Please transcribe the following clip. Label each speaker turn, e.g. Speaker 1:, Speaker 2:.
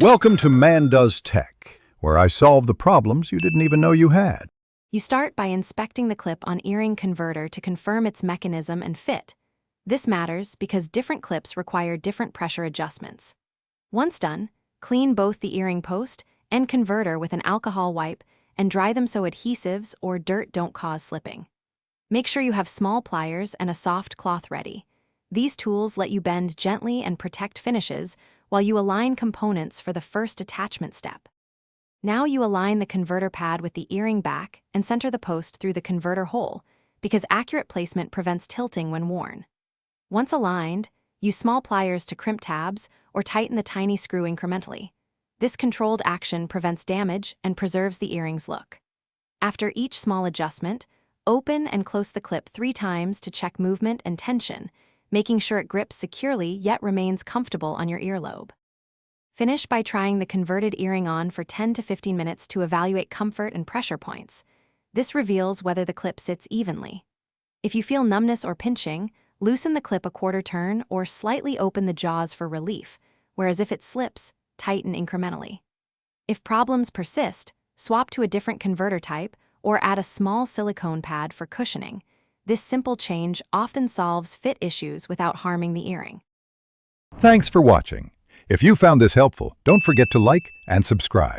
Speaker 1: Welcome to Man Does Tech, where I solve the problems you didn't even know you had.
Speaker 2: You start by inspecting the clip on earring converter to confirm its mechanism and fit. This matters because different clips require different pressure adjustments. Once done, clean both the earring post and converter with an alcohol wipe and dry them so adhesives or dirt don't cause slipping. Make sure you have small pliers and a soft cloth ready. These tools let you bend gently and protect finishes while you align components for the first attachment step. Now you align the converter pad with the earring back and center the post through the converter hole, because accurate placement prevents tilting when worn. Once aligned, use small pliers to crimp tabs or tighten the tiny screw incrementally. This controlled action prevents damage and preserves the earring's look. After each small adjustment, open and close the clip 3 times to check movement and tension, making sure it grips securely yet remains comfortable on your earlobe. Finish by trying the converted earring on for 10 to 15 minutes to evaluate comfort and pressure points. This reveals whether the clip sits evenly. If you feel numbness or pinching, loosen the clip a quarter turn or slightly open the jaws for relief, whereas if it slips, tighten incrementally. If problems persist, swap to a different converter type or add a small silicone pad for cushioning. This simple change often solves fit issues without harming the earring.
Speaker 1: Thanks for watching. If you found this helpful, don't forget to like and subscribe.